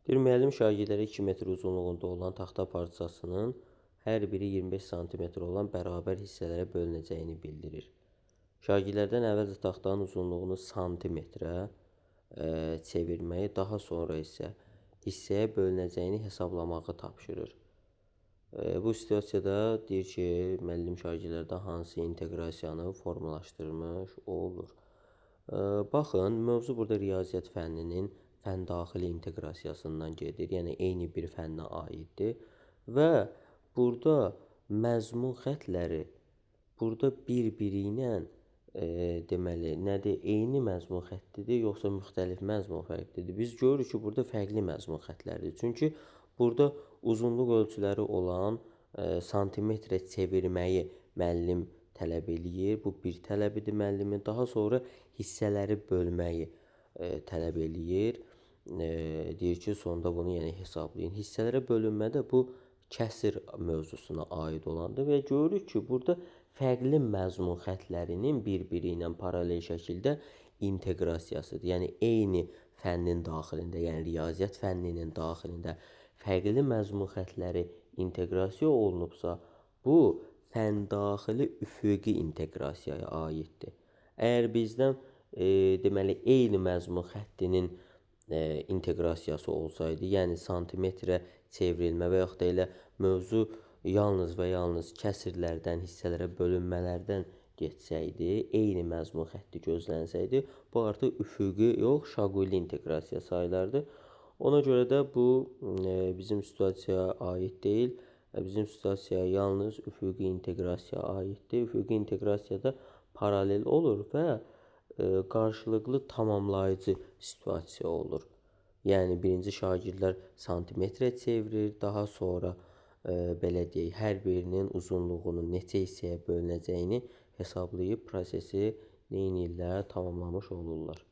Bir müəllim şagirdlərə 2 metr uzunluğunda olan taxta parçasının hər biri 25 sm olan bərabər hissələrə bölünəcəyini bildirir. Şagirdlərdən əvvəlcə taxtanın uzunluğunu santimetrə çevirməyi, daha sonra isə hissəyə bölünəcəyini hesablamağı tapşırır. Bu situasiyada deyir ki, müəllim şagirdlərdən hansı inteqrasiyanı formalaşdırmış olur. Baxın, mövzu burada riyaziyyat fənninin fəndaxili inteqrasiyasından gedir. Yəni, eyni bir fənnə aiddir. Və burada məzmun xətləri burada bir-biri ilə deməli, nədir? Eyni məzmun xəttidir, yoxsa müxtəlif məzmun xəttidir? Biz görürük ki, burada fərqli məzmun xətlərdir. Çünki burada uzunluq ölçüləri olan santimetrə çevirməyi müəllim tələb eləyir. Bu bir tələbidir müəllimin. Daha sonra hissələri bölməyi tələb eləyir. Deyir ki, sonda bunu yəni hesablayın. Hissələrə bölünmədə bu kəsir mövzusuna aid olandır və görürük ki, burada fərqli məzmun xətlərinin bir-biri ilə paralel şəkildə inteqrasiyasıdır. Yəni, eyni fənnin daxilində, yəni riyaziyyat fənninin daxilində fərqli məzmun xətləri inteqrasiya olunubsa, bu fəndaxili üfüqi inteqrasiyaya aiddir. Əgər bizdən deməli, eyni məzmun xəttinin inteqrasiyası olsaydı, yəni santimetrə çevrilmə və yaxud da elə mövzu yalnız və yalnız kəsirlərdən, hissələrə bölünmələrdən getsəydi, eyni məzmun xətti gözlənsəydi, bu artıq üfüqi yox, şaquli inteqrasiya sayılardı. Ona görə də bu bizim situasiyaya aid deyil. Bizim situasiyaya yalnız üfüqi inteqrasiya aiddir. Üfüqi inteqrasiyada paralel olur və qarşılıqlı tamamlayıcı situasiya olur. Yəni, birinci şagirdlər santimetrə çevirir, daha sonra belə deyək, hər birinin uzunluğunun neçə hissəyə bölünəcəyini hesablayıb prosesi neynirlər, tamamlamış olurlar.